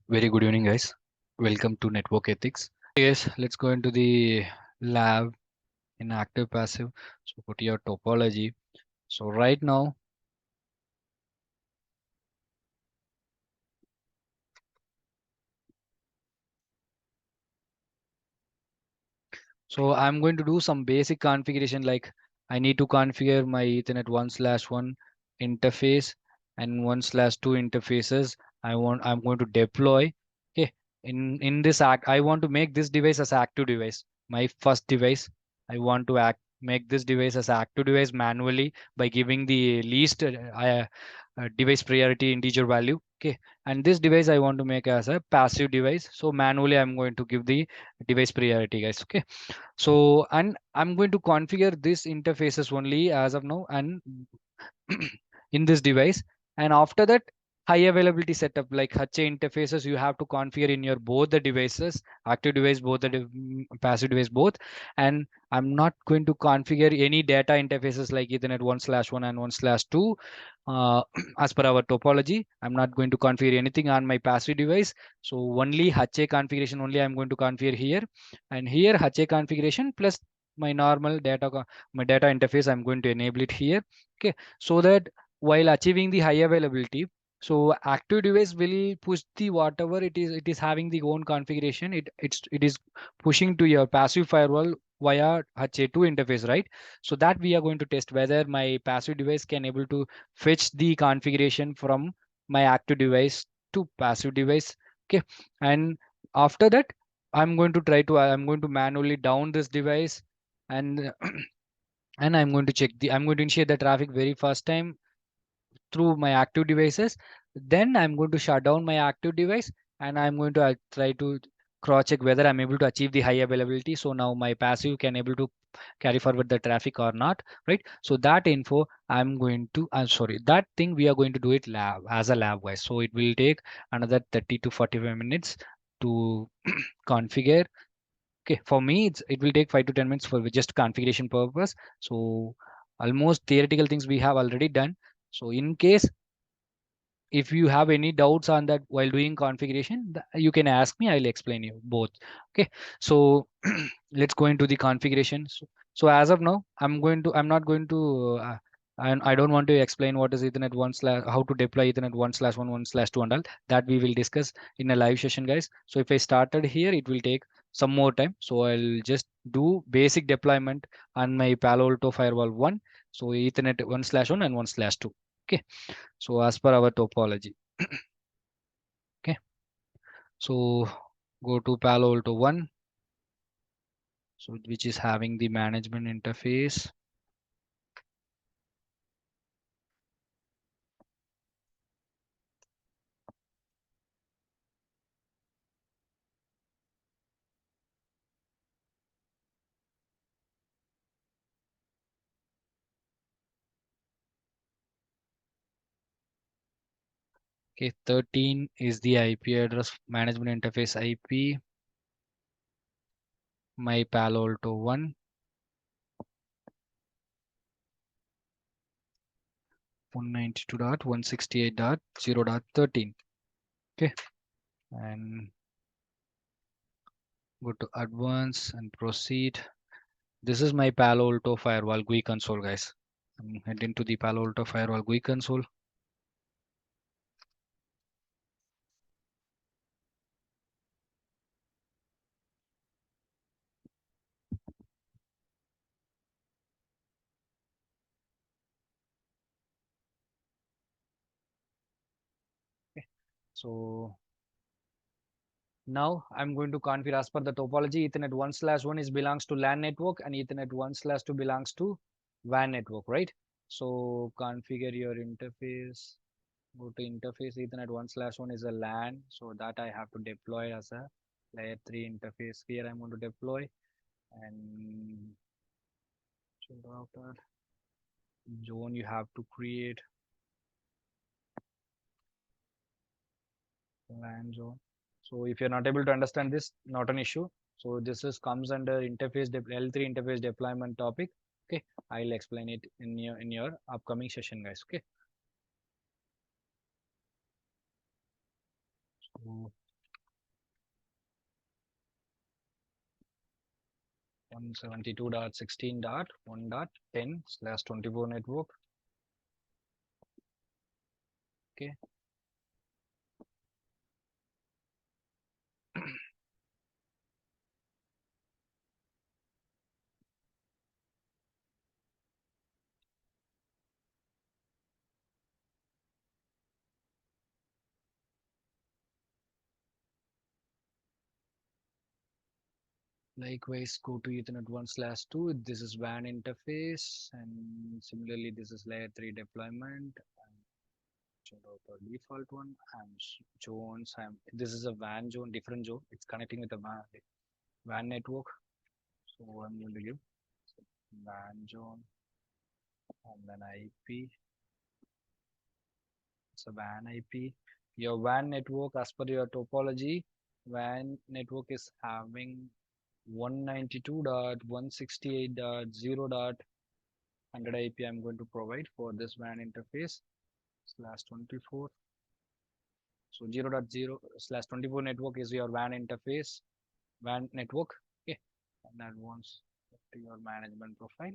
Very good evening, guys. Welcome to Network Ethics. Hey guys, let's go into the lab in active passive. So go to your topology. So right now, so I'm going to do some basic configuration like I need to configure my Ethernet 1/1 interface and 1/2 interfaces. I'm going to deploy. Okay. In this act, I want to make this device as active device. My first device. I want to make this device as active device manually by giving the least device priority integer value. Okay. And this device I want to make as a passive device. So manually I'm going to give the device priority, guys. Okay. So, and I'm going to configure this interfaces only as of now and in this device. And after that, high availability setup like HA interfaces you have to configure in your both the devices, active device, both the passive device, both. And I'm not going to configure any data interfaces like Ethernet 1/1 and 1/2. Uh, as per our topology, I'm not going to configure anything on my passive device. So only HA configuration only I'm going to configure here, and here HA configuration plus my normal my data interface I'm going to enable it here. Okay, so that while achieving the high availability, so active device will push the whatever it is having the own configuration, it is pushing to your passive firewall via HA2 interface, right? So that we are going to test whether my passive device can able to fetch the configuration from my active device to passive device. Okay, and after that I'm going to manually down this device, and and I'm going to initiate the traffic very first time through my active devices. Then I'm going to shut down my active device, and I'm going to try to cross check whether I'm able to achieve the high availability. So now my passive can able to carry forward the traffic or not, right? So that info I'm sorry, that thing we are going to do it lab as a lab wise. So it will take another 30 to 45 minutes to configure. Okay, for me, it will take 5 to 10 minutes for just configuration purpose. So almost theoretical things we have already done. So in case if you have any doubts on that while doing configuration, you can ask me. I'll explain you both. Okay, so let's go into the configuration. So as of now, I'm not going to. I don't want to explain what is Ethernet one slash how to deploy Ethernet 1/1 1/2 and all that we will discuss in a live session, guys. So if I started here, it will take some more time. So I'll just do basic deployment on my Palo Alto firewall 1. So Ethernet 1/1 and 1/2. Okay. So as per our topology, okay. So go to Palo Alto 1, so which is having the management interface. Okay, 13 is the IP address management interface IP. My Palo Alto 1, 192.168.0.13. Okay, and go to advanced and proceed. This is my Palo Alto firewall GUI console, guys. I'm heading to the Palo Alto firewall GUI console. Okay. So now I'm going to configure as per the topology. Ethernet 1/1 is belongs to LAN network and Ethernet 1/2 belongs to WAN network, right? So configure your interface. Go to interface. Ethernet 1/1 is a LAN, so that I have to deploy as a layer 3 interface. Here I'm going to deploy, and router zone you have to create LAN zone. So if you're not able to understand this, not an issue. So this is comes under interface L3 interface deployment topic. Okay, I'll explain it in your upcoming session, guys. Okay. So 172.16.1.10/24 network. Okay. Likewise, go to Ethernet 1/2. This is WAN interface, and similarly, this is layer 3 deployment. The default one. Zones. This is a WAN zone, different zone. It's connecting with the WAN network. So I'm going to give WAN zone and then IP. It's a WAN IP. Your WAN network, as per your topology, WAN network is having 192.168.0.100 IP I'm going to provide for this WAN interface /24. So 0.0/24 network is your WAN interface, WAN network. Okay, and that wants to your management profile.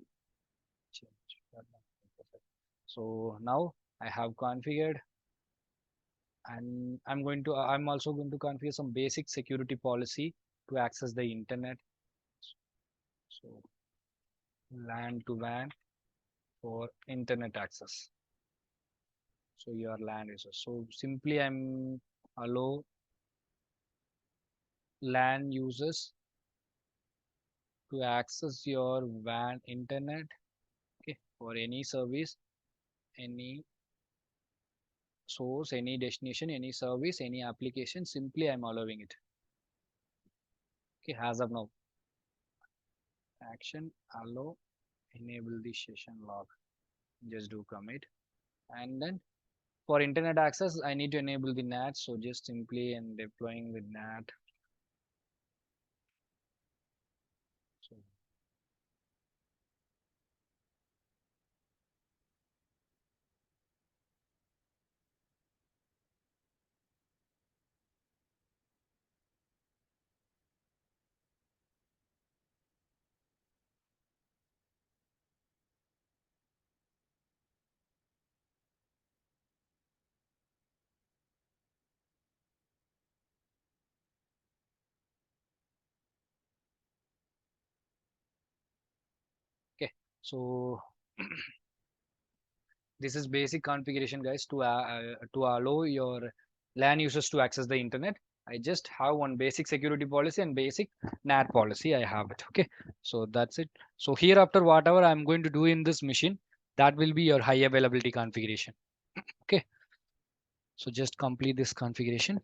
Change that management profile. So now I have configured, and I'm also going to configure some basic security policy to access the internet. So LAN to WAN for internet access. So your LAN users. So simply I'm allow LAN users to access your WAN internet, okay, for any service, any source, any destination, any service, any application. Simply I'm allowing it. Okay, as of now, action allow enable the session log. Just do commit, and then for internet access, I need to enable the NAT. So just simply I'm deploying with NAT. So okay, so this is basic configuration, guys, to allow your LAN users to access the internet. I just have one basic security policy and basic NAT policy. I have it. Okay, so that's it. So here after whatever I'm going to do in this machine, that will be your high availability configuration. Okay, so just complete this configuration.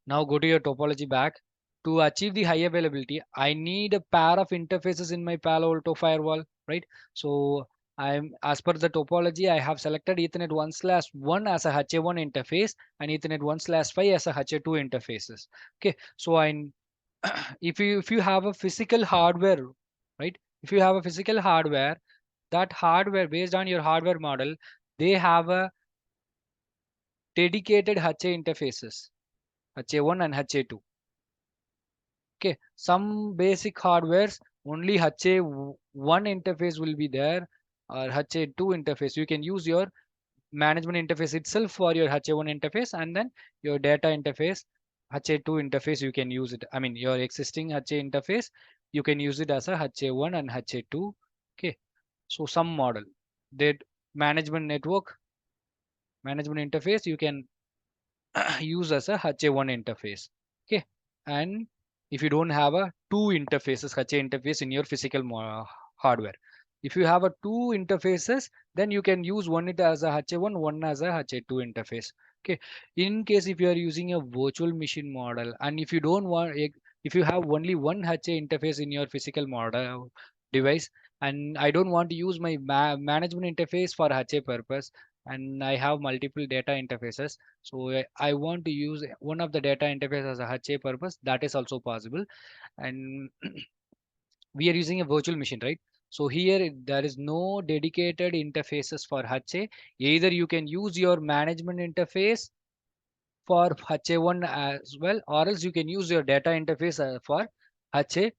Now go to your topology back. To achieve the high availability, I need a pair of interfaces in my Palo Alto firewall, right? So I'm as per the topology, I have selected Ethernet 1/1 as a HA1 interface and Ethernet 1/5 as a HA2 interfaces. Okay, so I if you have a physical hardware, right? If you have a physical hardware, that hardware based on your hardware model, they have a dedicated HA interfaces, HA1 and HA2. Okay, some basic hardwares only HA1 interface will be there, or HA2 interface. You can use your management interface itself for your HA1 interface, and then your data interface, HA2 interface, you can use it. I mean, your existing HA interface, you can use it as a HA1 and HA2. Okay, so some model that management network, management interface, you can use as a HA1 interface. Okay, and if you don't have a two interfaces, HA interface in your physical hardware, if you have a two interfaces, then you can use one it as a HA1, one as a HA2 interface. Okay, in case if you are using a virtual machine model, and if you don't want, if you have only one HA interface in your physical model device, and I don't want to use my management interface for HA purpose, and I have multiple data interfaces, so I want to use one of the data interface as a HA purpose, that is also possible. And we are using a virtual machine, right? So here there is no dedicated interfaces for HA. Either you can use your management interface for HA1 as well, or else you can use your data interface for HA1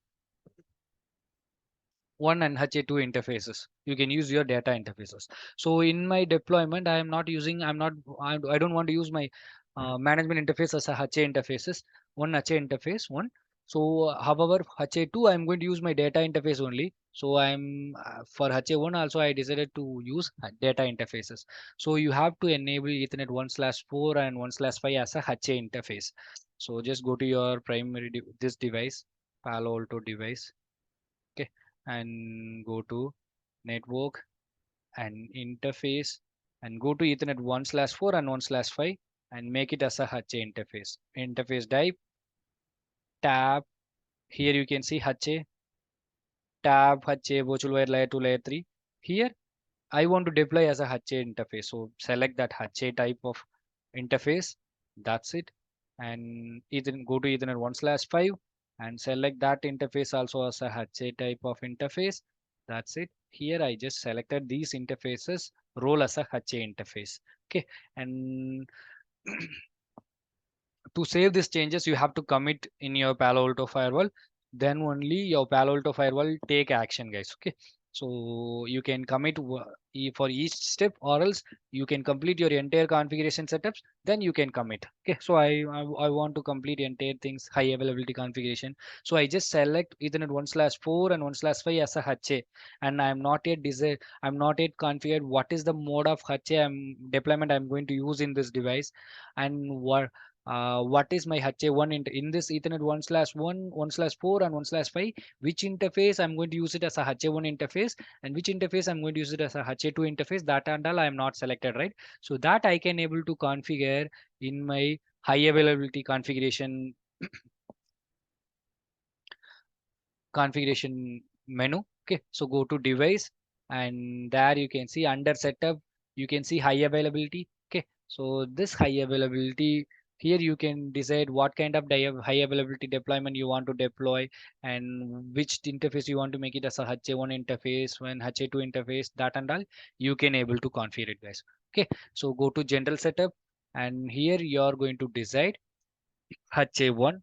and HA2 interfaces. You can use your data interfaces. So in my deployment, I am not using, I don't want to use my management interface as a HA interfaces, one HA interface, one. So however, HA2, I'm going to use my data interface only. So I'm for HA1 also, I decided to use data interfaces. So you have to enable Ethernet 1/4 and 1/5 as a HA interface. So just go to your primary this device, Palo Alto device. Okay, and go to network and interface and go to Ethernet 1/4 and 1/5 and make it as a HA interface. Interface type, tab. Here you can see HA, tab, HA, virtual wire layer 2, layer 3. Here I want to deploy as a HA interface. So select that HA type of interface. That's it. And Ethernet, go to Ethernet 1/5 and select that interface also as a HA type of interface. That's it. Here I just selected these interfaces, role as a HA interface. Okay. And to save these changes, you have to commit in your Palo Alto firewall. Then only your Palo Alto firewall take action, guys. Okay. So you can commit for each step, or else you can complete your entire configuration setups. Then you can commit. Okay. So I want to complete entire things, high availability configuration. So I just select Ethernet 1/4 and 1/5 as a HA, and I'm not yet configured what is the mode of HA deployment I'm going to use in this device, and what is my HA1 in this Ethernet 1/1, 1/4 and 1/5, which interface I'm going to use it as a HA1 interface, and which interface I'm going to use it as a HA2 interface. That and all I am not selected, right? So that I can able to configure in my high availability configuration menu. Okay, so go to device, and there you can see under setup, you can see high availability. Okay, so this high availability, here you can decide what kind of high availability deployment you want to deploy, and which interface you want to make it as a HA1 interface, when HA2 interface, that and all you can able to configure it, guys. Okay, so go to general setup, and here you are going to decide HA1.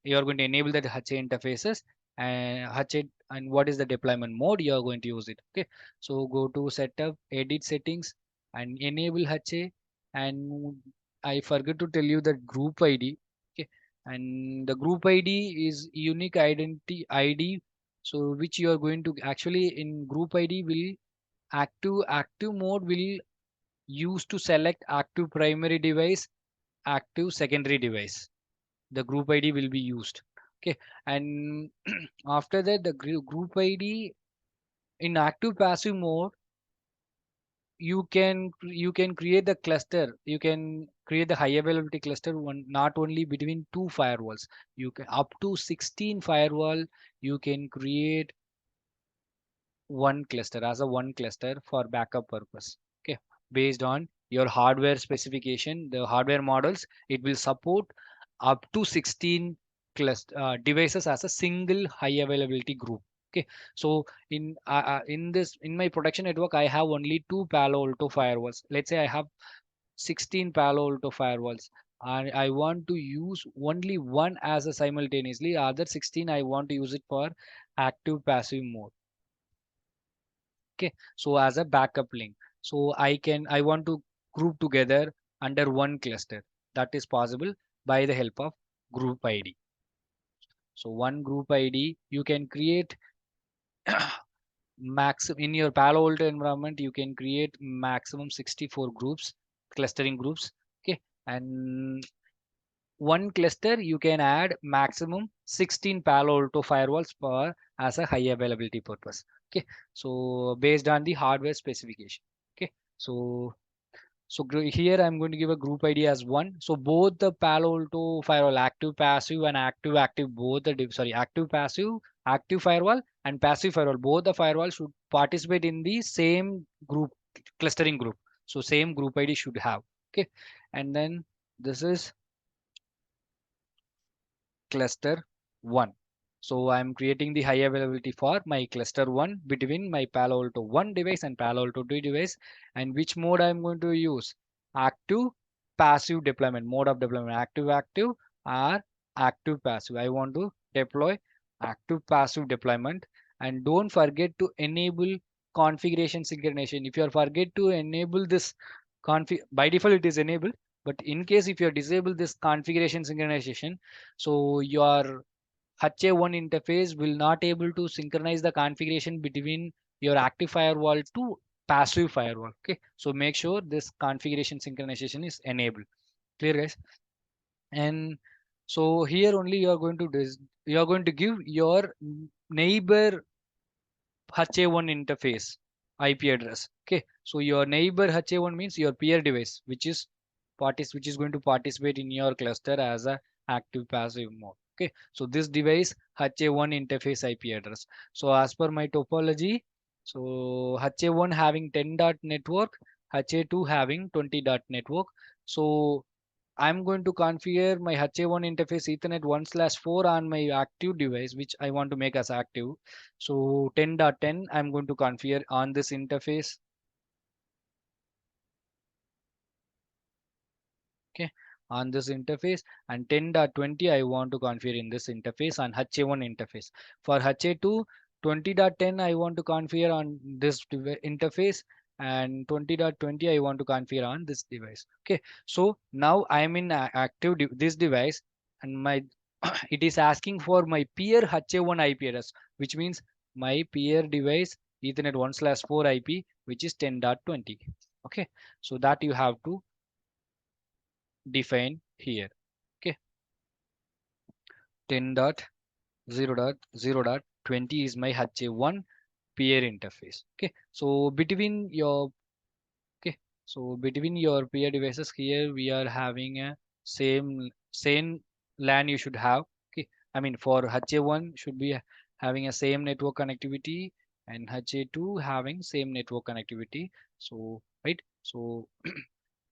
You are going to enable that HA interfaces and HA, and what is the deployment mode you are going to use it. Okay, so go to setup, edit settings, and enable HA. And I forgot to tell you that group ID. Okay, and the group ID is unique identity ID. So which you are going to actually in group ID will active mode will use to select active primary device, active secondary device, the group ID will be used. Okay, and after that the group ID in active passive mode, you can create the cluster, you can create the high availability cluster one, not only between two firewalls, you can up to 16 firewall you can create one cluster as a one cluster for backup purpose. Okay, based on your hardware specification, the hardware models, it will support up to 16 devices as a single high availability group. Okay, so in my production network I have only two Palo Alto firewalls. Let's say I have 16 Palo Alto firewalls, and I want to use only one as a simultaneously, other 16 I want to use it for active passive mode. Okay, so as a backup link, so I want to group together under one cluster. That is possible by the help of group ID. So one group ID you can create max in your Palo Alto environment, you can create maximum 64 groups, clustering groups. Okay, and one cluster you can add maximum 16 Palo Alto firewalls per as a high availability purpose. Okay, so based on the hardware specification. Okay, so here I'm going to give a group ID as one. So both the Palo Alto firewall, active passive and active active, both the active passive, active firewall and passive firewall, both the firewall should participate in the same group, clustering group. So same group ID should have. Okay, and then this is cluster 1. So I'm creating the high availability for my cluster 1 between my Palo Alto 1 device and Palo Alto 2 device, and which mode I'm going to use, active passive deployment, mode of deployment, active active or active passive. I want to deploy active passive deployment. And don't forget to enable configuration synchronization. If you are forget to enable this config, by default it is enabled, but in case if you disable this configuration synchronization, so your HA1 interface will not able to synchronize the configuration between your active firewall to passive firewall. Okay, so make sure this configuration synchronization is enabled. Clear, guys? And so here only you are going to you are going to give your neighbor HA1 interface IP address. Okay, so your neighbor HA1 means your peer device, which is going to participate in your cluster as a active passive mode. Okay, so this device HA1 interface IP address. So as per my topology, so HA1 having 10 dot network, HA2 having 20 dot network. So I'm going to configure my HA1 interface Ethernet 1/4 on my active device, which I want to make as active. So 10.10, I'm going to configure on this interface. Okay, on this interface, and 10.20 I want to configure in this interface on HA1 interface. For HA2, 20.10 I want to configure on this interface, and 20.20 I want to configure on this device. Okay, so now I am in active this device, and my it is asking for my peer HA1 IP address, which means my peer device Ethernet 1/4 IP, which is 10.20. Okay, so that you have to define here. Okay, 10.0.0.20 is my HA1 peer interface. Okay, so between your okay, so between your peer devices here we are having a same LAN you should have. Okay, I mean for HA1 should be having a same network connectivity, and HA2 having same network connectivity. So right, so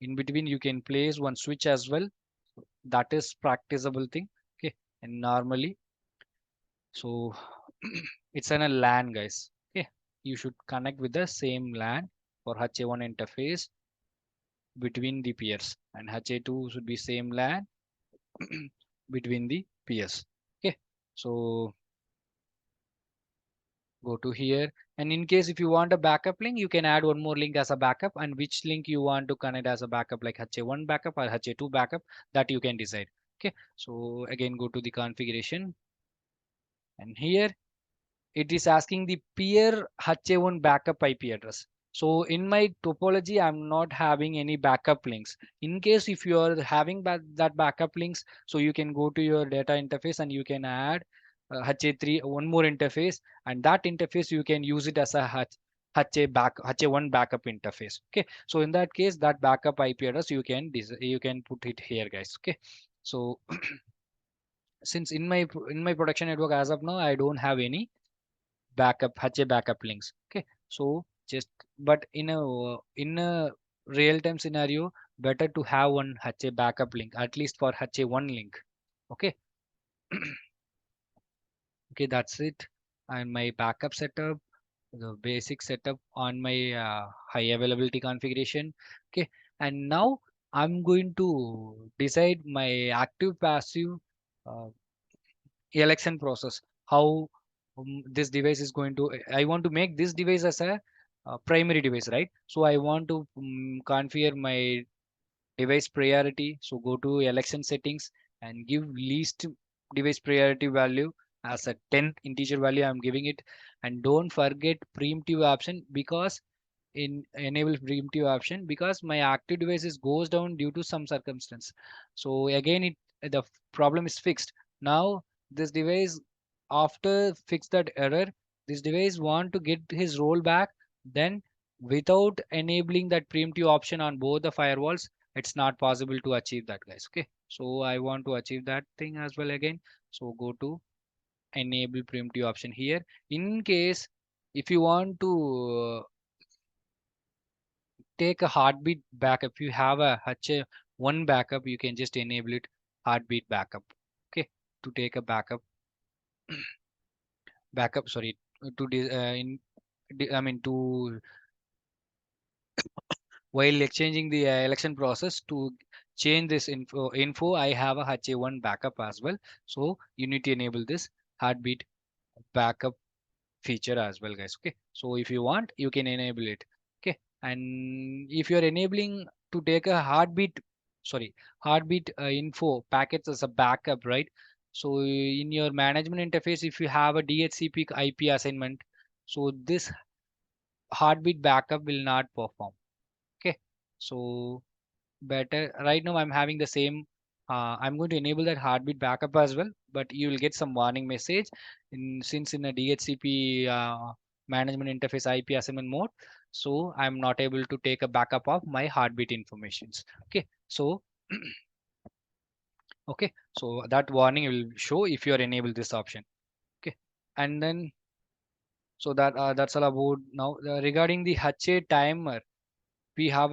in between you can place one switch as well. So that is practicable thing. Okay, and normally so it's an a LAN, guys. Okay, you should connect with the same LAN for HA1 interface between the peers, and HA2 should be same LAN between the peers. Okay, so go to here, and in case if you want a backup link, you can add one more link as a backup, and which link you want to connect as a backup, like HA1 backup or HA2 backup, that you can decide. Okay, so again go to the configuration, and here it is asking the peer HA1 backup IP address. So in my topology, I'm not having any backup links. In case if you are having that backup links, so you can go to your data interface and you can add HA3, one more interface, and that interface you can use it as a HA1 backup interface. Okay, so in that case, that backup IP address you can put it here, guys. Okay, so since in my production network as of now, I don't have any backup HA backup links. Okay, so just but in a real time scenario, better to have one HA backup link, at least for HA1 link. Okay, okay, that's it. And my backup setup, the basic setup on my high availability configuration. Okay, and now I'm going to decide my active passive uh, election process, how this device is going to, I want to make this device as a primary device, right? So I want to configure my device priority. So go to election settings and give least device priority value as a 10 integer value I'm giving it. And don't forget preemptive option, because in enable preemptive option, because my active devices goes down due to some circumstance. So again the problem is fixed. Now this device, after fix that error, this device want to get his role back, then without enabling that preemptive option on both the firewalls, it's not possible to achieve that, guys. Okay, so I want to achieve that thing as well again. So go to enable preemptive option here. In case if you want to take a heartbeat backup, if you have a HA1 backup, you can just enable it heartbeat backup. Okay, to take a backup, sorry, to I mean to while exchanging the election process, to change this info, I have a HA1 backup as well. So you need to enable this heartbeat backup feature as well, guys. Okay, so if you want, you can enable it. Okay, and if you're enabling to take a heartbeat info packets as a backup, right? So in your management interface, if you have a DHCP IP assignment, so this heartbeat backup will not perform. Okay, so better right now I'm having the same. I'm going to enable that heartbeat backup as well, but you will get some warning message since in a DHCP management interface IP assignment mode, so I'm not able to take a backup of my heartbeat informations. Okay, so okay, so that warning will show if you are enable this option. Okay, and then so that's all about now. Regarding the HA timer, we have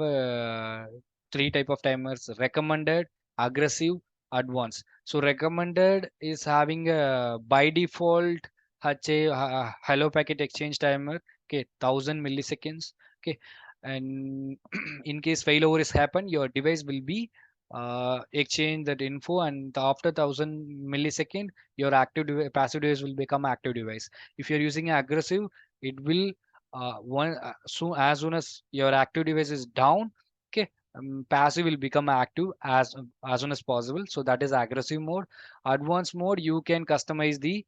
three type of timers: recommended, aggressive, advanced. So recommended is having a by default HA hello packet exchange timer, okay, 1000 milliseconds. Okay, and in case failover is happen, your device will be exchange that info, and after 1000 millisecond your passive device will become active device. If you're using aggressive, it will as soon as your active device is down, okay, passive will become active as soon as possible. So that is aggressive mode. Advanced mode, you can customize the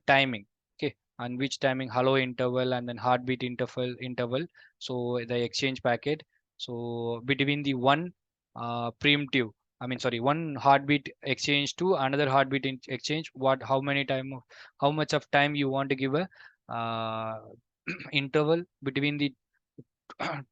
timing, okay, and which timing, hello interval and then heartbeat interval. So the exchange packet, so between the one preemptive, I mean sorry, one heartbeat exchange to another heartbeat exchange, what how many time, how much of time you want to give a uh, interval between the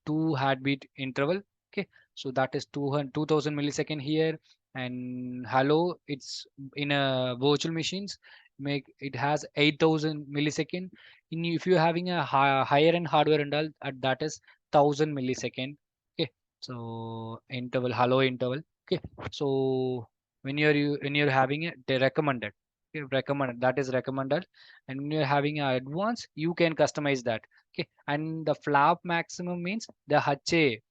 two heartbeat interval. Okay, so that is 2000 millisecond here. And hello, it's in a virtual machines, make it has 8000 millisecond. In if you're having a higher end hardware and all, that is 1000 millisecond. Okay, so interval, hello interval. Okay, so when you're having it, they recommended, okay, recommended, that is recommended. And when you're having a advanced, you can customize that. Okay, and the flap maximum means the HA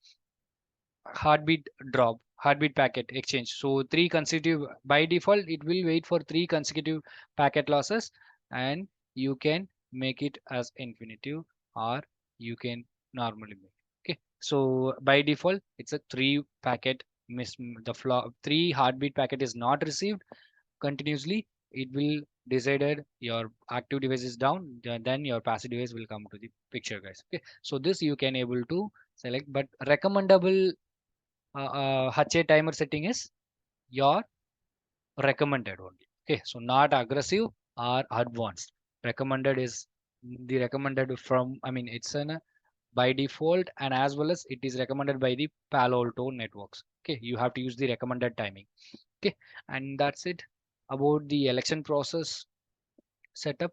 heartbeat drop, heartbeat packet exchange. So three consecutive, by default it will wait for three consecutive packet losses, and you can make it as infinitive, or you can normally make. Okay, so by default it's a three packet miss, the flop three heartbeat packet is not received continuously, it will decided your active device is down, then your passive device will come to the picture, guys. Okay, so this you can able to select, but recommendable HA timer setting is your recommended only. Okay, so not aggressive or advanced. Recommended is the recommended from, I mean it's an by default, and as well as it is recommended by the Palo Alto Networks. Okay, you have to use the recommended timing. Okay, and that's it about the election process setup.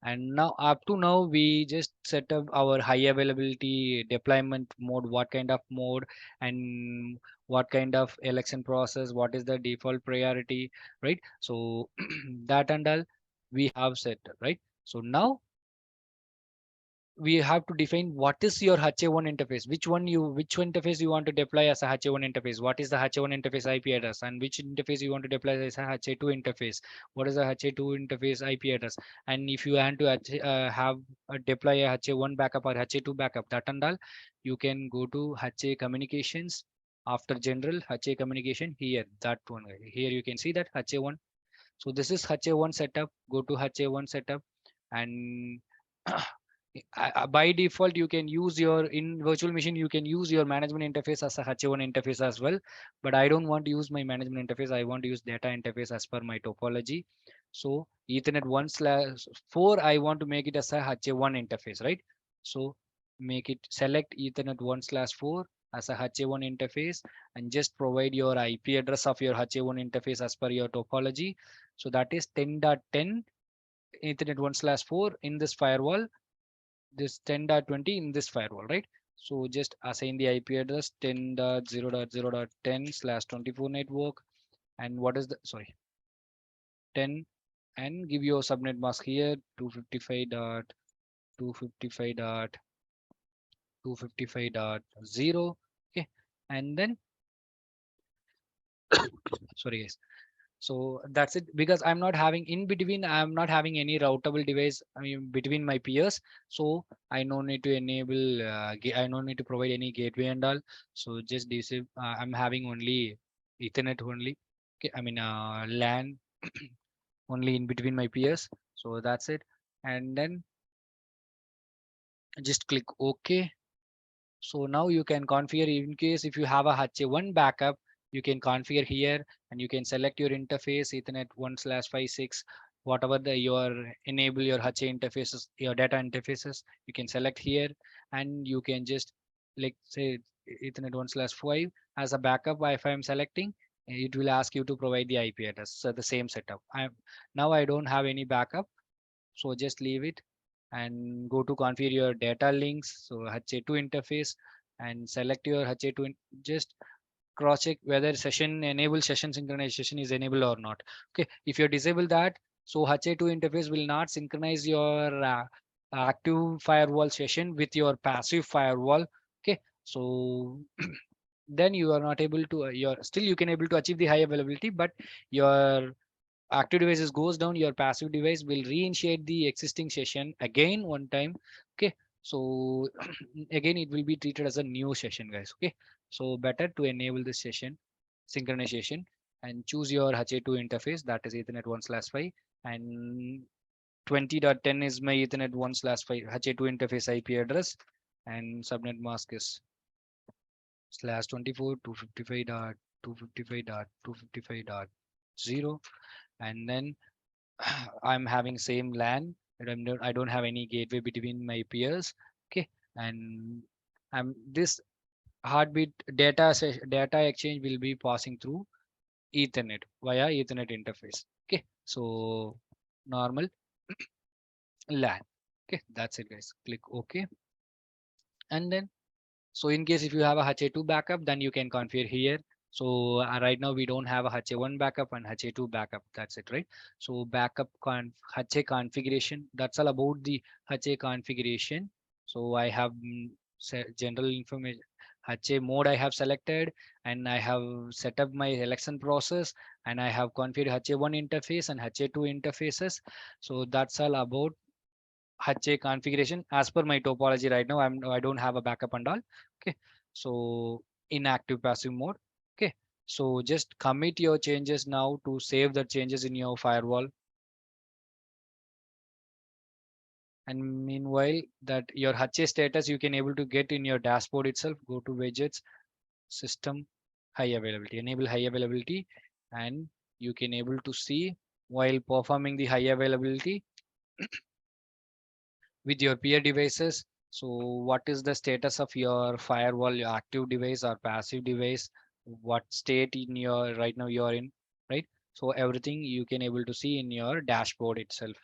And now up to now we just set up our high availability deployment mode, what kind of mode and what kind of election process, what is the default priority, right? So that and all we have set, right? So now we have to define what is your HA1 interface, which interface you want to deploy as a HA1 interface, what is the HA1 interface IP address, and which interface you want to deploy as a HA2 interface, what is the HA2 interface IP address. And if you want to have deploy a HA1 backup or HA2 backup, that and all, you can go to HA communications, after general HA communication, here that one here you can see that HA1. So this is HA1 setup, go to HA1 setup. And by default you can use your, in virtual machine you can use your management interface as a HA1 interface as well, but I don't want to use my management interface, I want to use data interface as per my topology. So Ethernet 1/4 I want to make it as a HA1 interface, right? So make it, select Ethernet 1/4 as a HA1 interface, and just provide your IP address of your HA1 interface as per your topology. So that is 10.10 Ethernet 1/4 in this firewall, this 10.20 in this firewall, right? So just assign the IP address 10.0.0.10/24 network, and what is the, sorry, 10, and give your subnet mask here 255.255.255.0. Okay, and then Sorry guys. So that's it, because I'm not having in between, I'm not having any routable device, I mean, between my peers. So I no need to enable, I no need to provide any gateway and all. So just disable, I'm having only Ethernet only. Okay, I mean, LAN only in between my peers. So that's it. And then just click OK. So now you can configure, in case if you have a HA1 backup, you can configure here and you can select your interface Ethernet 1/56, whatever the your enable your HA interfaces, your data interfaces, you can select here, and you can just like say Ethernet 1/5 as a backup. If I'm selecting, it will ask you to provide the IP address. So the same setup. I don't have any backup, so just leave it and go to configure your data links. So HA2 interface and select your HA2. Just cross check whether session enable session synchronization is enabled or not. Okay, if you disable that, so HA2 interface will not synchronize your active firewall session with your passive firewall. Okay, so then you are not able to your still you can able to achieve the high availability, but your active devices goes down, your passive device will reinitiate the existing session again one time. Okay, so again it will be treated as a new session, guys. Okay, so better to enable this session synchronization and choose your HA2 interface, that is Ethernet 1/5, and 20.10 is my Ethernet 1/5 HA2 interface IP address, and subnet mask is /24 255.255.255.0, and then I'm having same LAN, but I don't have any gateway between my peers. Okay, and I'm this heartbeat data exchange will be passing through Ethernet via Ethernet interface. Okay, so normal LAN. Okay, that's it, guys. Click OK, and then so in case if you have a HA2 backup, then you can configure here. So right now we don't have a HA1 backup and HA2 backup. That's it, right? So backup HA configuration. That's all about the HA configuration. So I have general information. HA mode I have selected, and I have set up my election process, and I have configured HA1 interface and HA2 interfaces. So that's all about HA configuration as per my topology right now. I don't have a backup and all. Okay, so inactive passive mode. Okay, so just commit your changes now to save the changes in your firewall. And meanwhile, that your HA status you can able to get in your dashboard itself. Go to widgets, system, high availability, enable high availability, and you can able to see while performing the high availability with your peer devices. So what is the status of your firewall, your active device or passive device? What state in your right now you're in, right? So everything you can able to see in your dashboard itself.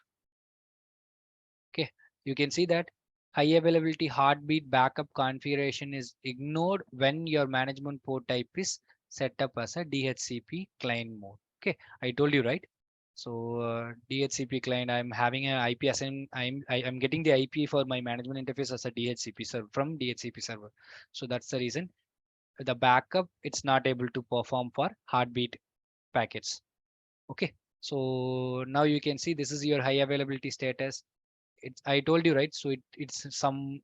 Okay, you can see that high availability heartbeat backup configuration is ignored when your management port type is set up as a DHCP client mode. Okay, I told you, right? So DHCP client, I'm having an IP assign. I'm getting the IP for my management interface as a DHCP server from DHCP server. So that's the reason the backup it's not able to perform for heartbeat packets. Okay, so now you can see this is your high availability status. It's I told you, right? So it's some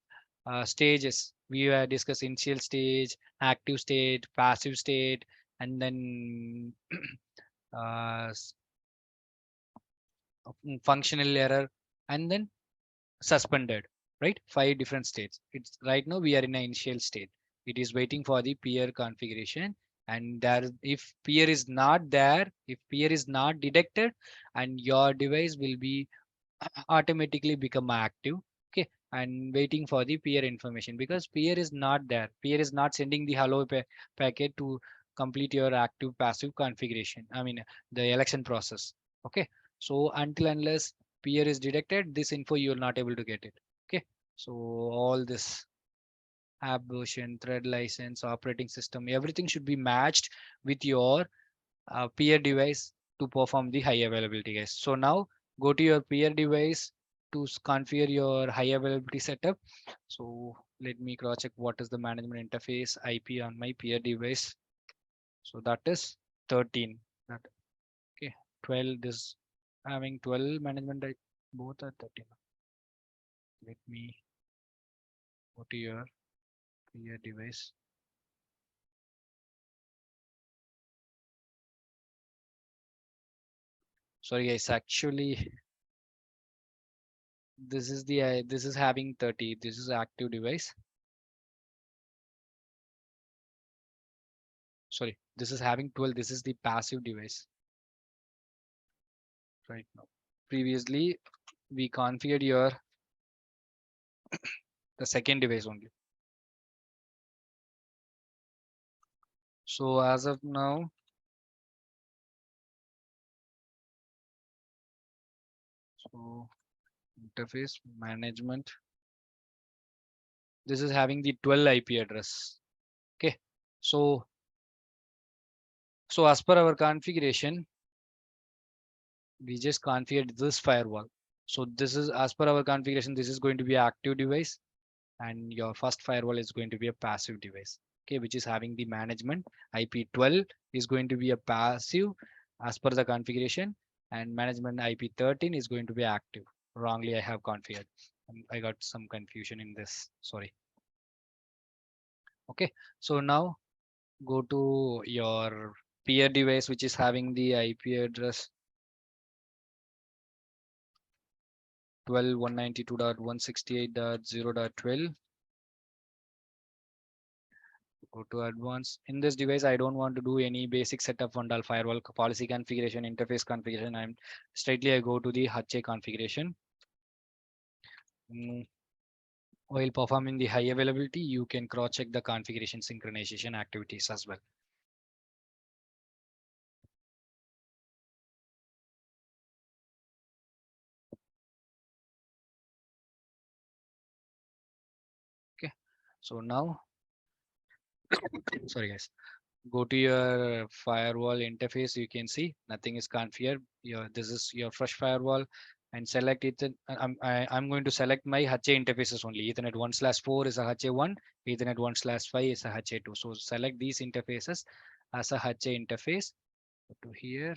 stages we discussed: initial stage, active state, passive state, and then uh, functional error, and then suspended, right? 5 different states. It's right now we are in an initial state. It is waiting for the peer configuration, and there if peer is not there, if peer is not detected, and your device will be automatically become active. Okay, and waiting for the peer information, because peer is not there, peer is not sending the hello packet to complete your active passive configuration, I mean the election process. Okay, so until unless peer is detected, this info you will not able to get it. Okay, so all this app version, thread license, operating system, everything should be matched with your peer device to perform the high availability, guys. So now go to your peer device to configure your high availability setup. So let me cross check what is the management interface IP on my peer device. So that is 13. That okay. 12. This having 12 management. Both are 13. Let me go to your device. Sorry guys, actually this is having 30. This is active device. Sorry, this is having 12. This is the passive device right now. Previously we configured your the second device only. So as of now, so interface management, this is having the 12 IP address. Okay. So as per our configuration, we just configured this firewall. So this is as per our configuration, this is going to be an active device, and your first firewall is going to be a passive device. Okay, which is having the management IP12 is going to be a passive as per the configuration, and management IP13 is going to be active. Wrongly I have configured. I got some confusion in this, sorry. Okay, so now go to your peer device which is having the IP address 12.192.168.0.12. Go to advanced. In this device, I don't want to do any basic setup on the firewall policy configuration, interface configuration. I'm straightly I go to the HA configuration. While performing the high availability, you can cross check the configuration synchronization activities as well. Okay, so now, sorry guys, go to your firewall interface. You can see nothing is configured. This is your fresh firewall, and select it. I'm going to select my HA interfaces only. Ethernet 1/4 is a HA1, Ethernet 1/5 is a HA2. So select these interfaces as a HA interface. Go to here,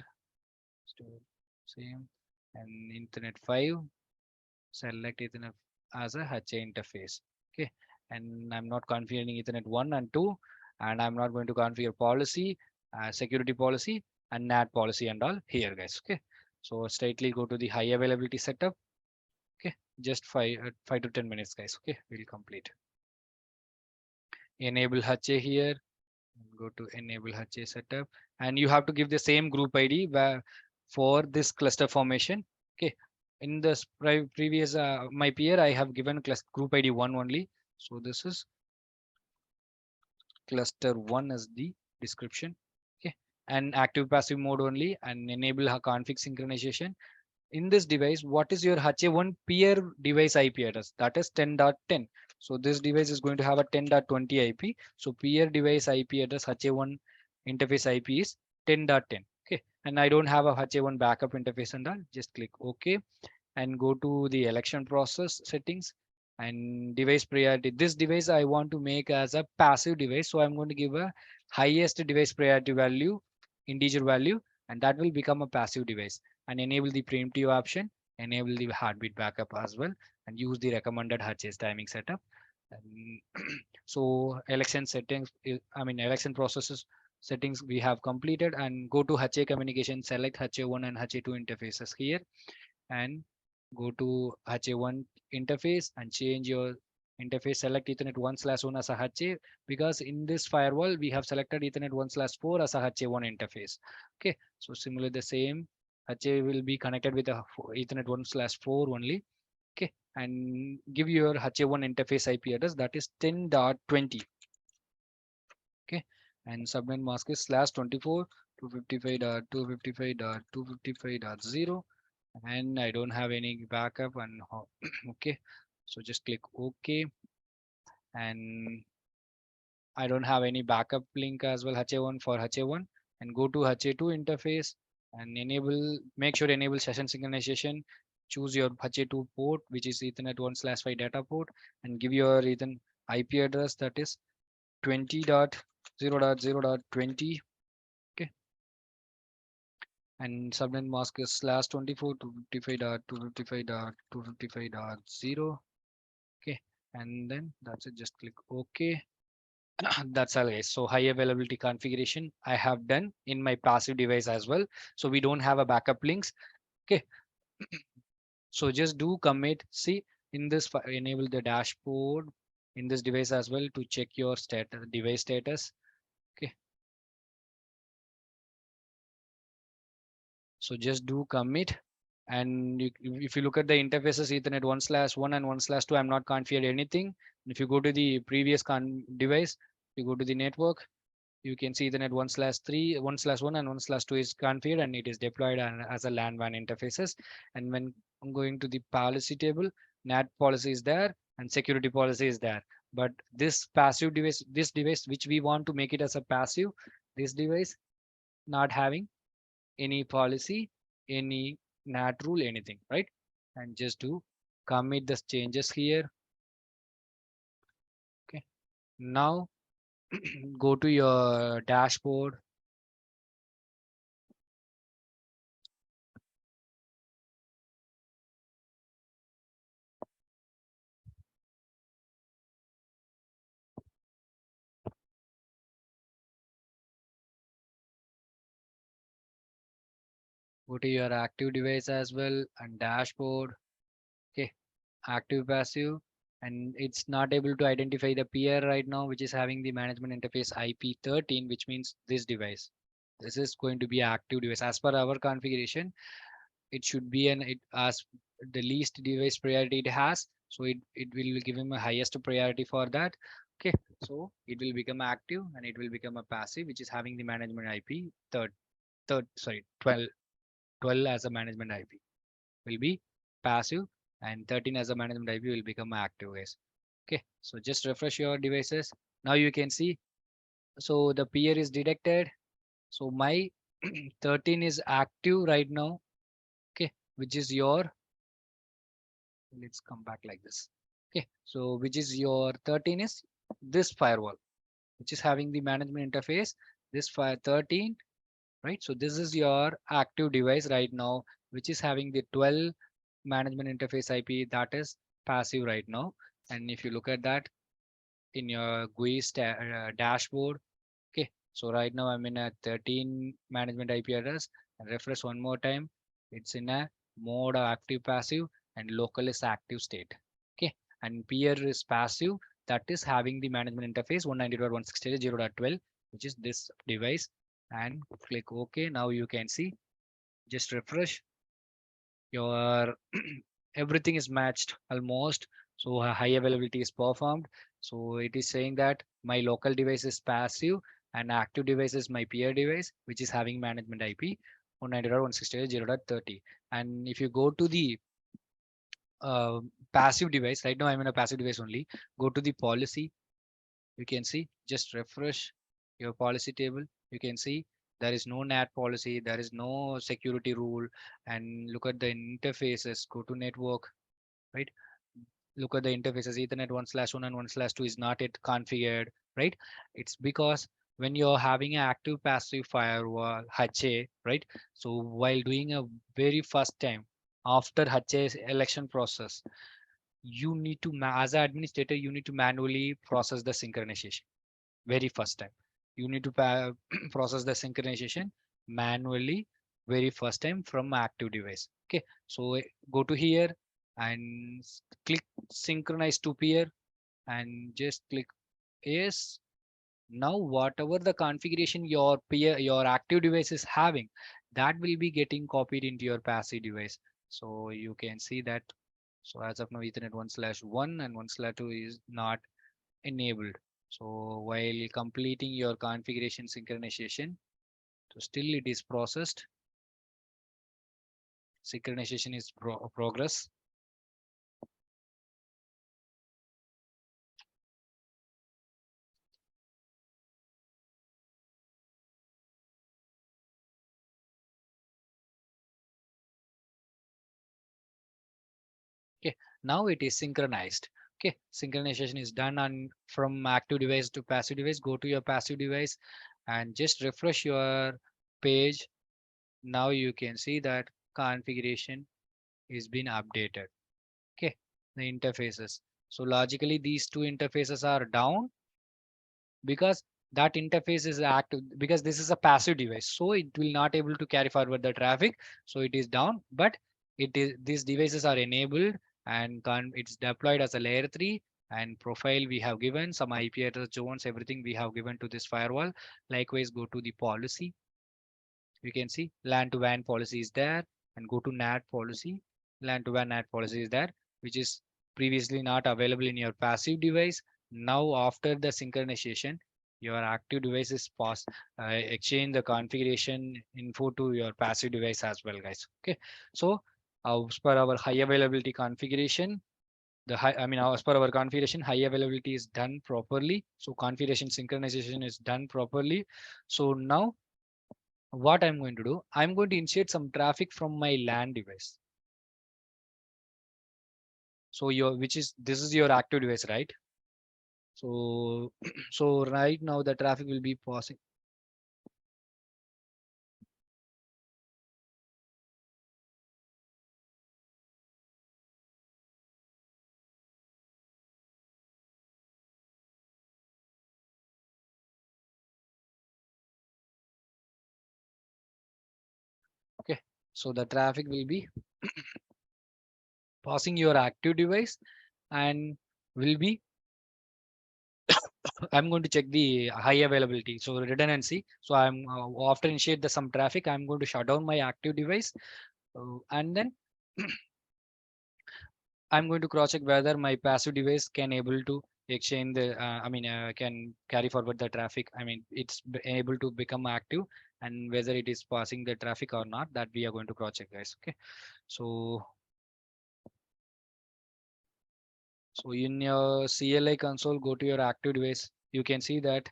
same, and Ethernet 5. Select Ethernet as a HA interface. Okay, and I'm not configuring Ethernet 1 and 2, and I'm not going to configure policy, security policy, and NAT policy and all here, guys. Okay, so straightly go to the high availability setup. Okay, just 5 to 10 minutes, guys. Okay, we'll complete. Enable HA here. Go to enable HA setup, and you have to give the same group ID where for this cluster formation. Okay, in this previous my peer, I have given group ID 1 only. So this is cluster 1 as the description. Okay, and active passive mode only, and enable config synchronization. In this device, what is your HA1 peer device IP address? That is 10.10. So this device is going to have a 10.20 IP. So peer device IP address HA1 interface IP is 10.10. Okay, and I don't have a HA1 backup interface and all. Just click OK and go to the election process settings and device priority. This device I want to make as a passive device. So I'm going to give a highest device priority value, integer value, and that will become a passive device, and enable the preemptive option, enable the heartbeat backup as well, and use the recommended HAs timing setup. And so election settings, election processes settings we have completed, and go to HA communication, select HA1 and HA2 interfaces here, and go to HA1 interface and change your interface. Select Ethernet 1/1 as a HA, because in this firewall we have selected Ethernet 1/4 as a HA1 interface. Okay, so similarly the same HA will be connected with the Ethernet 1/4 only. Okay, and give your HA1 interface IP address, that is 10.20. Okay, and subnet mask is /24 255.255.255.0, and I don't have any backup and okay, so just click OK, and I don't have any backup link as well, HA1 for HA1, and go to HA2 interface and make sure enable session synchronization. Choose your HA2 port, which is Ethernet 1/5 data port, and give your Ethernet IP address, that is 20.0.0.20. Okay, and subnet mask is /24.255.255.255.0. Okay, and then that's it. Just click OK. That's all, guys. So high availability configuration I have done in my passive device as well. So we don't have a backup links. Okay, so just do commit. See, in this enable the dashboard in this device as well to check your device status. Okay, so just do commit. And if you look at the interfaces, Ethernet 1/1 and 1/2, I'm not configured anything. If you go to the previous device, you go to the network, you can see Ethernet 1/3, 1/1 and 1/2 is configured and it is deployed as a LAN WAN interfaces. And when I'm going to the policy table, NAT policy is there and security policy is there. But this passive device, this device which we want to make it as a passive, this device not having any policy, any NAT rule, anything, right? And just do commit the changes here. Okay. Now go to your dashboard. Go to your active device as well and dashboard. Okay, active passive, and it's not able to identify the peer right now, which is having the management interface IP13, which means this device. This is going to be active device as per our configuration. It should be an it as the least device priority it has, so it will give him a highest priority for that. Okay, so it will become active and it will become a passive, which is having the management IP third sorry 12 as a management IP will be passive, and 13 as a management IP will become active, guys. Okay, so just refresh your devices. Now you can see, so the peer is detected. So my 13 is active right now. Okay, which is your, let's come back like this. Okay, so which is your 13 is this firewall, which is having the management interface, this fire 13, right? So this is your active device right now, which is having the 12 management interface IP, that is passive right now. And if you look at that in your GUI dashboard, okay, so right now I'm in a 13 management IP address, and refresh one more time. It's in a mode active passive and local is active state. Okay, and peer is passive, that is having the management interface 192.168.0.12, which is this device. And click OK. Now you can see, just refresh your everything is matched almost. So high availability is performed. So it is saying that my local device is passive and active device is my peer device, which is having management IP 192.168.0.30. And if you go to the uh, passive device, right now I'm in a passive device only, go to the policy. You can see, just refresh your policy table. You can see there is no NAT policy, there is no security rule. And look at the interfaces, go to network, right? Look at the interfaces, Ethernet 1/1 and 1/2 is not yet configured, right? It's because when you're having an active passive firewall HA, right? So while doing a very first time after HA's election process, you need to as an administrator, you need to manually process the synchronization very first time. You need to process the synchronization manually very first time from active device. Okay, so go to here and click synchronize to peer and just click yes. Now whatever the configuration your peer your active device is having, that will be getting copied into your passive device. So you can see that. So as of now, Ethernet 1/1 and 1/2 is not enabled. So while completing your configuration synchronization, so still it is processed. Synchronization is progress. Okay, now it is synchronized. Okay, synchronization is done on from active device to passive device. Go to your passive device and just refresh your page. Now you can see that configuration is being updated. Okay, the interfaces. So logically, these two interfaces are down because that interface is active, because this is a passive device, so it will not able to carry forward the traffic, so it is down. But it is, these devices are enabled and it's deployed as a layer 3, and profile we have given some IP address zones, everything we have given to this firewall. Likewise, go to the policy. You can see LAN to WAN policy is there, and go to NAT policy. LAN to WAN NAT policy is there, which is previously not available in your passive device. Now, after the synchronization, your active device is exchange the configuration info to your passive device as well, guys. Okay, so as per our high availability configuration, as per our configuration, high availability is done properly. So configuration synchronization is done properly. So now what I'm going to do, I'm going to initiate some traffic from my LAN device. So which is, this is your active device, right? So, so right now the traffic will be passing. Okay. So the traffic will be passing your active device and will be, I'm going to check the high availability. So redundancy. So I'm after initiate the some traffic, I'm going to shut down my active device, and then I'm going to cross check whether my passive device can able to exchange the, can carry forward the traffic. I mean, it's able to become active, and whether it is passing the traffic or not, that we are going to cross check, guys. Okay. So, so in your CLI console, go to your active device. You can see that.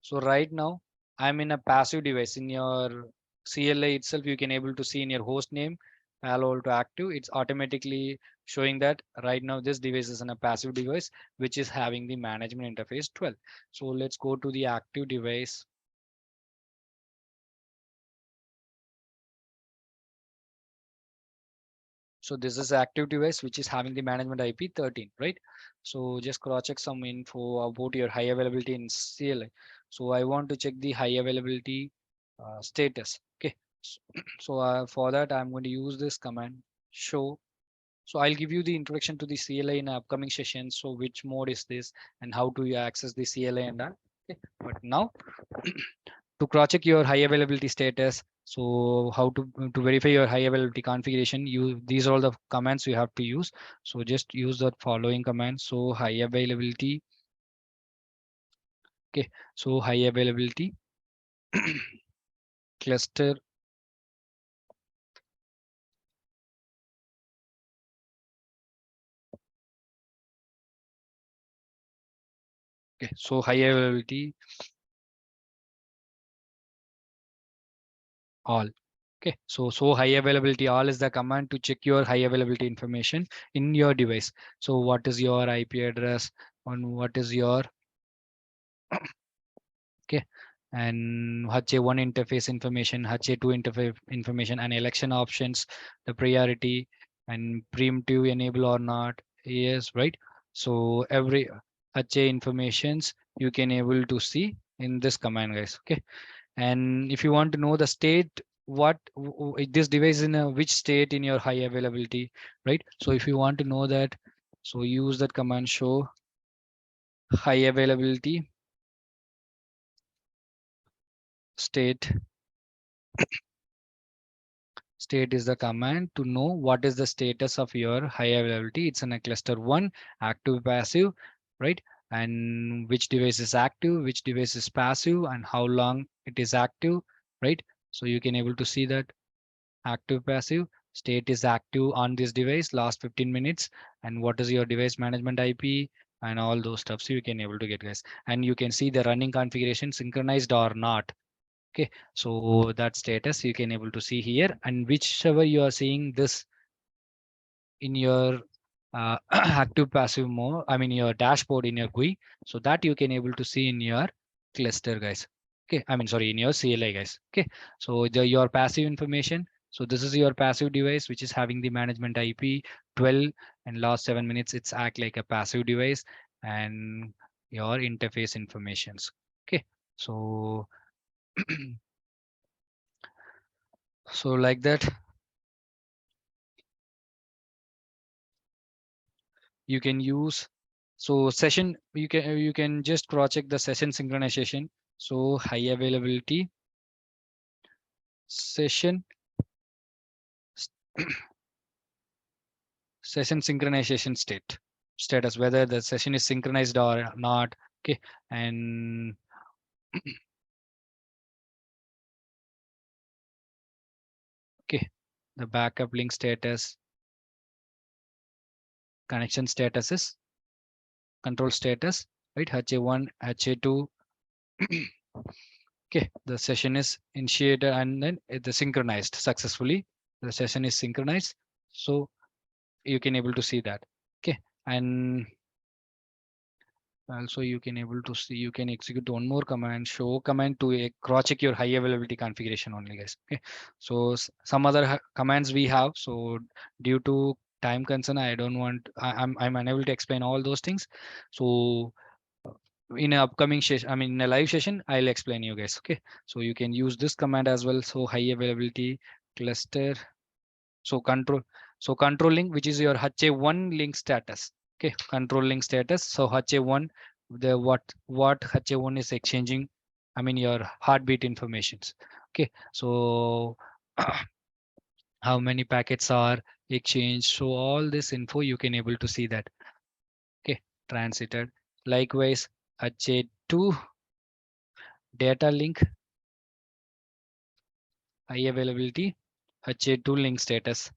So right now I'm in a passive device. In your CLI itself, you can able to see in your host name, Palo Alto active. It's automatically showing that right now this device is in a passive device, which is having the management interface 12. So let's go to the active device. So this is active device, which is having the management IP 13, right? So just cross check some info about your high availability in CLI. So I want to check the high availability status. Okay. So for that, I'm going to use this command show. So I'll give you the introduction to the CLI in upcoming sessions. So which mode is this and how to access the CLI and all. Okay. But now to cross check your high availability status. So how to verify your high availability configuration, you, these are all the commands you have to use. So just use the following command. So high availability. Okay. So high availability cluster. Okay. So high availability all. Okay, so high availability all is the command to check your high availability information in your device. So what is your IP address, and what is your, okay, and HA1 interface information, HA2 interface information, and election options, the priority and preemptive enable or not. Yes, right. So every HA informations you can able to see in this command, guys. Okay. And if you want to know the state, what this device in a, which state in your high availability, right? So if you want to know that, so use that command show high availability state. State is the command to know what is the status of your high availability. It's in a cluster 1, active, passive, right? And which device is active, which device is passive, and how long it is active, right? So you can able to see that active, passive, state is active on this device last 15 minutes, and what is your device management IP, and all those stuff. So you can able to get, guys, and you can see the running configuration synchronized or not. Okay, so that status you can able to see here, and whichever you are seeing this in your active passive mode, I mean your dashboard in your GUI, so that you can able to see in your cluster, guys. Okay, I mean, sorry, in your CLI, guys. Okay, so your passive information. So this is your passive device, which is having the management IP 12, and last 7 minutes, it's act like a passive device, and your interface informations. Okay, so so like that, you can use. So session, you can just cross check the session synchronization. So high availability session session synchronization status, whether the session is synchronized or not. Okay, and okay, the backup link status, connection statuses, control status, right? HA1, HA2. Okay, the session is initiated and then the synchronized successfully. The session is synchronized, so you can able to see that. Okay, and also you can able to see, you can execute one more command, show command, to cross check your high availability configuration only, guys. Okay, so some other commands we have. So due to time concern, I don't want, I'm unable to explain all those things. So in an upcoming session, I mean in a live session, I'll explain you guys. Okay, so you can use this command as well. So high availability cluster, so control link, which is your HA1 link status. Okay, control link status. So HA1, the what HA1 is exchanging, I mean your heartbeat informations. Okay, so how many packets are exchanged. So all this info you can able to see that. Okay, transited. Likewise, HA2 data link, high availability, HA2 link status.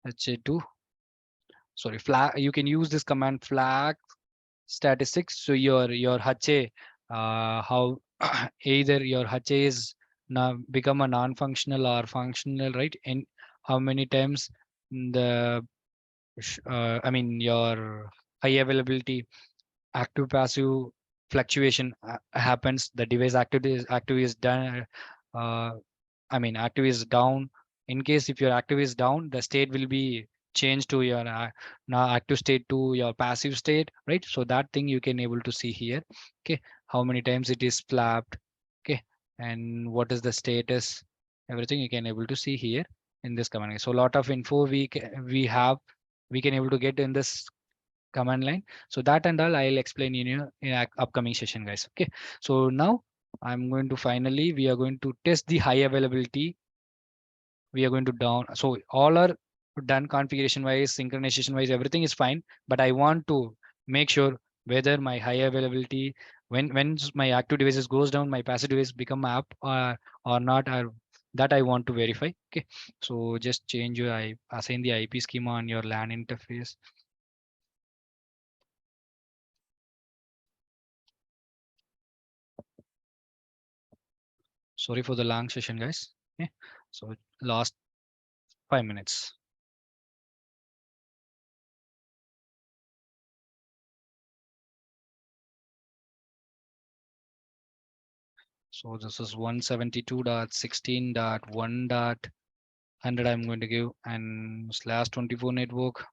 HA2, sorry, flag. You can use this command flag statistics. So your HA, how either your HA is now become a non-functional or functional, right? And how many times the I mean your high availability active passive fluctuation happens. The device active is done. Uh, I mean, active is down. In case if your active is down, the state will be changed to your now active state to your passive state, right? So that thing you can able to see here. Okay, how many times it is flapped. Okay, and what is the status? Everything you can able to see here in this command. So a lot of info we can able to get in this command line. So that and all I'll explain in a upcoming session, guys. Okay, so now I'm going to finally we are going to test the high availability. We are going to down. So all are done configuration wise, synchronization wise, everything is fine. But I want to make sure whether my high availability, when my active devices goes down, my passive device become app or not, or that I want to verify. Okay, so just change your I assign the IP schema on your LAN interface. Sorry for the long session, guys. Okay, so last 5 minutes. So this is 172.16.1.100 I'm going to give, and /24 network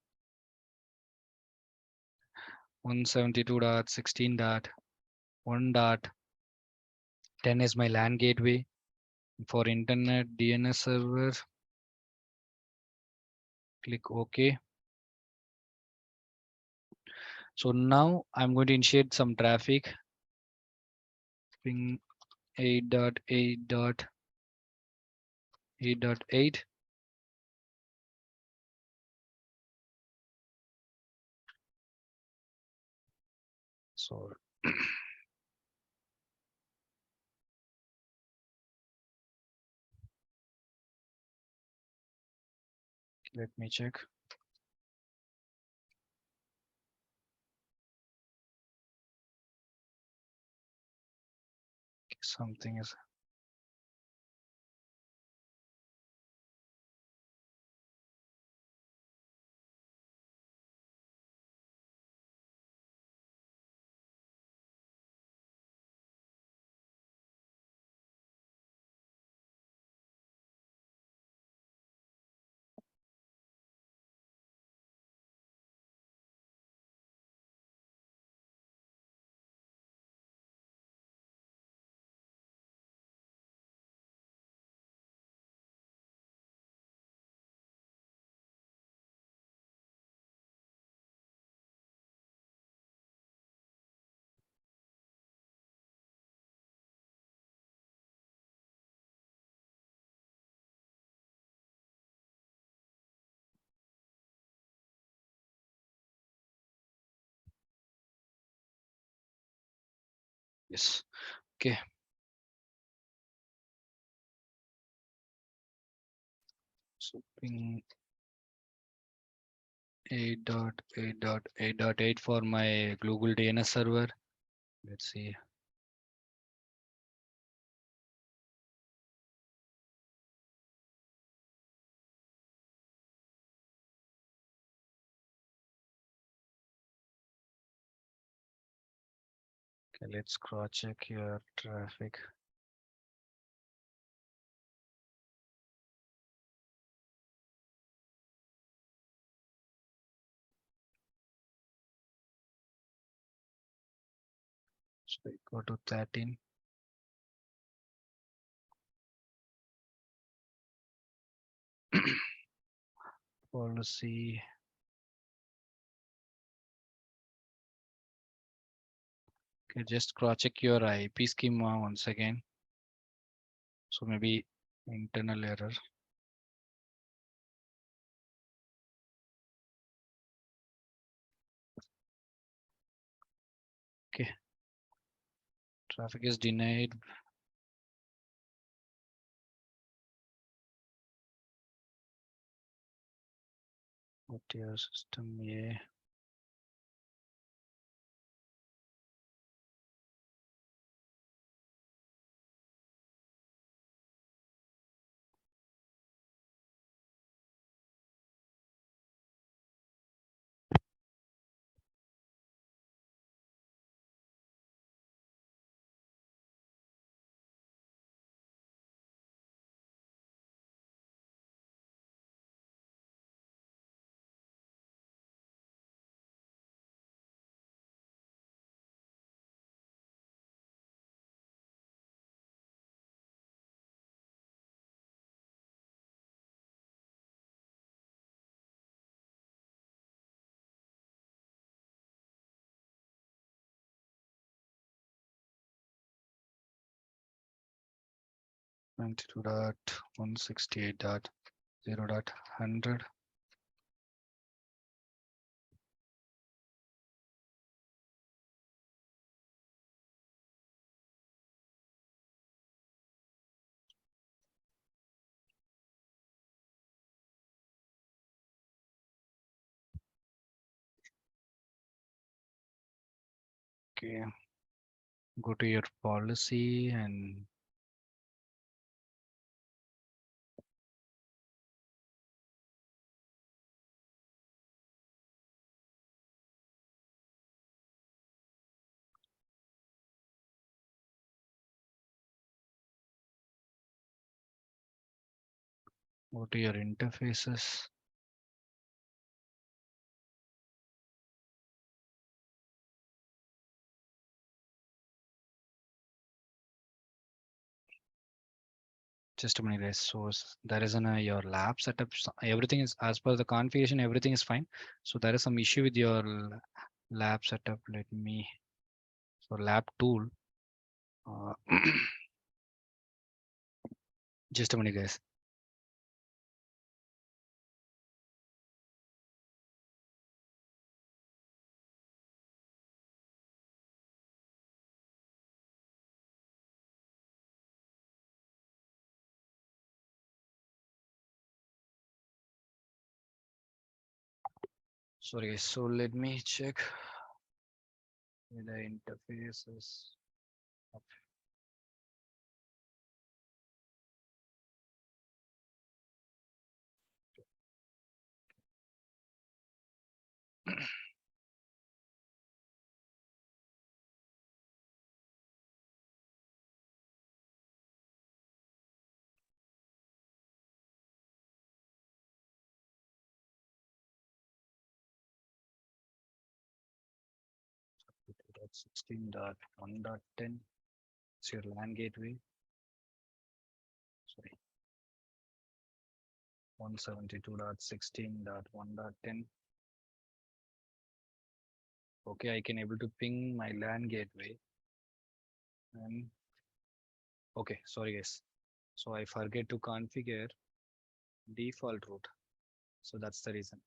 172.16.1.10 is my LAN gateway. For internet DNS server, click OK. So now I'm going to initiate some traffic. Ping 8.8.8.8. So let me check. Something is Yes. Okay. So ping 8.8.8.8 for my Google DNS server. Let's see. Okay, let's cross check your traffic. So we go to 13. Policy. Okay, just cross check your IP schema once again. So maybe internal error. Okay, traffic is denied. What your system? Yeah. .22 dot 168 dot 0 dot 100. Okay, go to your policy and go to your interfaces. Just a minute, guys. So there is your lab setup. Everything is as per the configuration. Everything is fine. So there is some issue with your lab setup. Let me. So lab tool. Uh, just a minute, guys. Sorry, guys. So let me check with the interfaces. Dot 16.1.10. It's your LAN gateway. Sorry, 172.16.1.10. Okay, I can able to ping my LAN gateway. And okay, sorry guys. So I forget to configure default route. So that's the reason.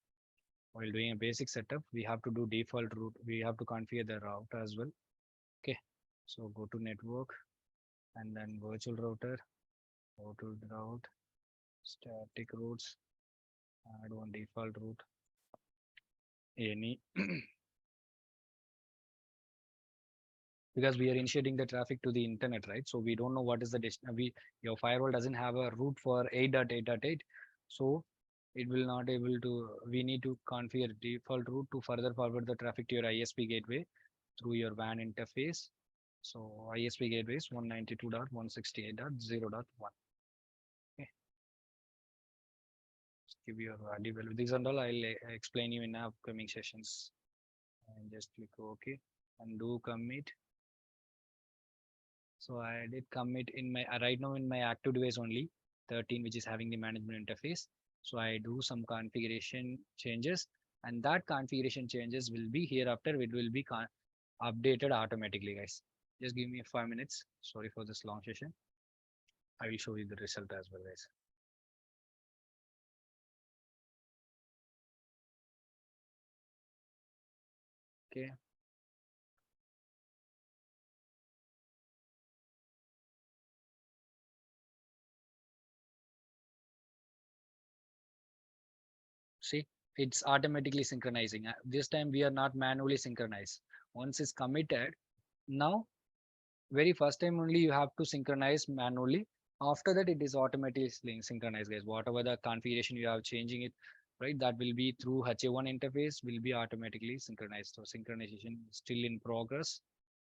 While doing a basic setup, we have to do default route. We have to configure the route as well. Okay. So go to network and then virtual router, go to route, static routes, add one default route, any because we are initiating the traffic to the internet, right? So we don't know what is the your firewall doesn't have a route for 8.8.8, so it will not able to. We need to configure default route to further forward the traffic to your ISP gateway through your WAN interface. So ISP gateway is 192.168.0.1. Okay, just give your value. These and all I'll explain you in upcoming sessions. And just click OK and do commit. So I did commit in my right now in my active device only 13, which is having the management interface. So I do some configuration changes, and that configuration changes will be hereafter. It will be updated automatically, guys. Just give me 5 minutes. Sorry for this long session. I will show you the result as well, guys. Okay. See, it's automatically synchronizing. This time we are not manually synchronized. Once it's committed, now very first time only you have to synchronize manually. After that, it is automatically synchronized, guys. Whatever the configuration you have changing it, right? That will be through HA1 interface will be automatically synchronized. So synchronization is still in progress.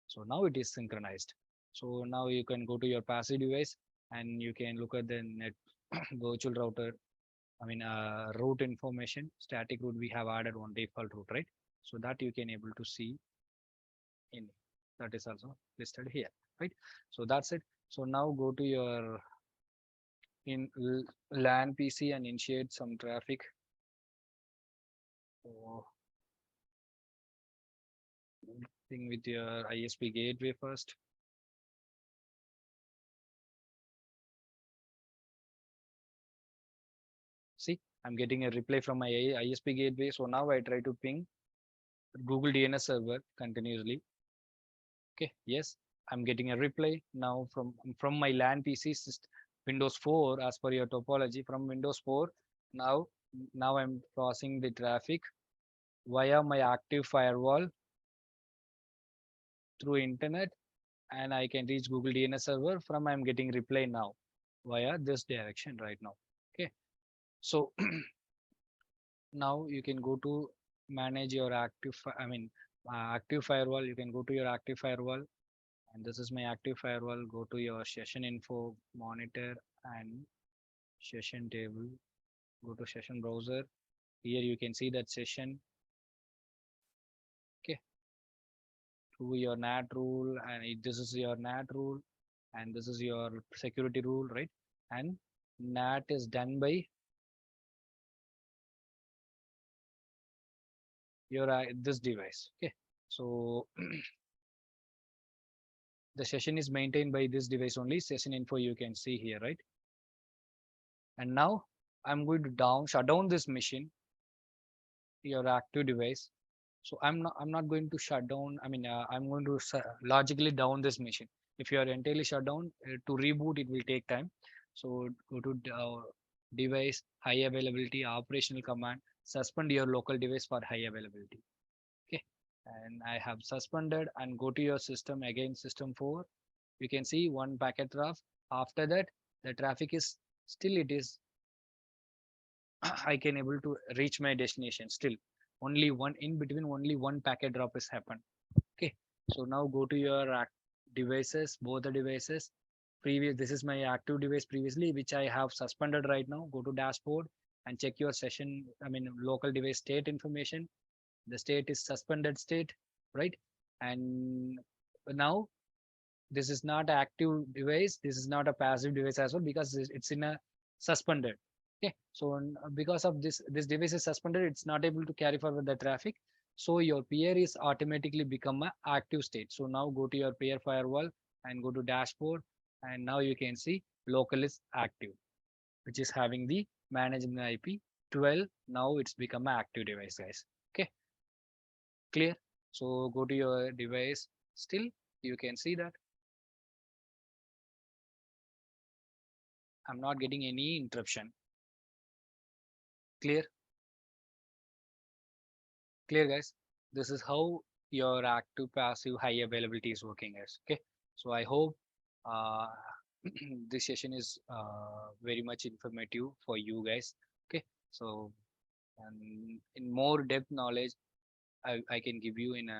So now it is synchronized. So now you can go to your passive device and you can look at the net virtual router. I mean, route information, static route. We have added one default route, right? So that you can able to see in that is also listed here, right? So that's it. So now go to your in LAN PC and initiate some traffic. So thing with your ISP gateway first. See, I'm getting a reply from my ISP gateway. So now I try to ping Google DNS server continuously. Okay, yes, I'm getting a reply now from my LAN PC system, Windows 4 as per your topology from Windows 4. Now I'm crossing the traffic via my active firewall through internet, and I can reach Google DNS server from I'm getting reply now via this direction right now. Okay, so now you can go to manage your active firewall. You can go to your active firewall, and this is my active firewall. Go to your session info, monitor and session table. Go to session browser. Here you can see that session. Okay, to your NAT rule, and this is your NAT rule, and this is your security rule, right? And NAT is done by your this device. Okay, so the session is maintained by this device only. Session info you can see here, right? And now I'm going to shut down this machine, your active device. So I'm not going to shut down. I'm going to logically down this machine. If you are entirely shut down, to reboot it will take time. So go to device, high availability, operational command, suspend your local device for high availability. Okay, and I have suspended, and go to your system again, system 4. You can see one packet drop. After that, the traffic is still it is I can able to reach my destination still. Only one in between, only one packet drop has happened. Okay, so now go to your devices, both the devices. This is my active device previously, which I have suspended right now. Go to dashboard and check your session, local device state information. The state is suspended state, right? And now this is not an active device. This is not a passive device as well, because it's in a suspended. Okay, so because of this device is suspended, it's not able to carry forward the traffic. So your peer is automatically become a active state. So now go to your peer firewall and go to dashboard, and now you can see local is active, which is having the management IP 12. Now it's become an active device, guys. Okay, clear. So go to your device still. You can see that I'm not getting any interruption. Clear? Clear, guys? This is how your active passive high availability is working, guys. Okay. So I hope uh, this session is very much informative for you guys. Okay. So and in more depth knowledge, I can give you in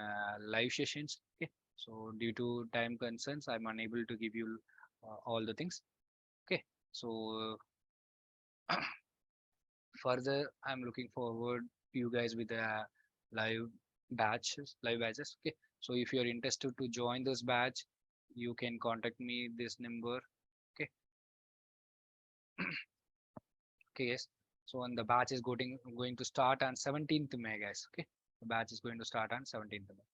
live sessions. Okay. So due to time concerns, I'm unable to give you all the things. Okay. So further, I'm looking forward you guys with a live live batches. Okay. So if you're interested to join this batch, you can contact me this number. Okay. Okay, yes. So and the batch is going to start on 17th May, guys. Okay. The batch is going to start on 17th May.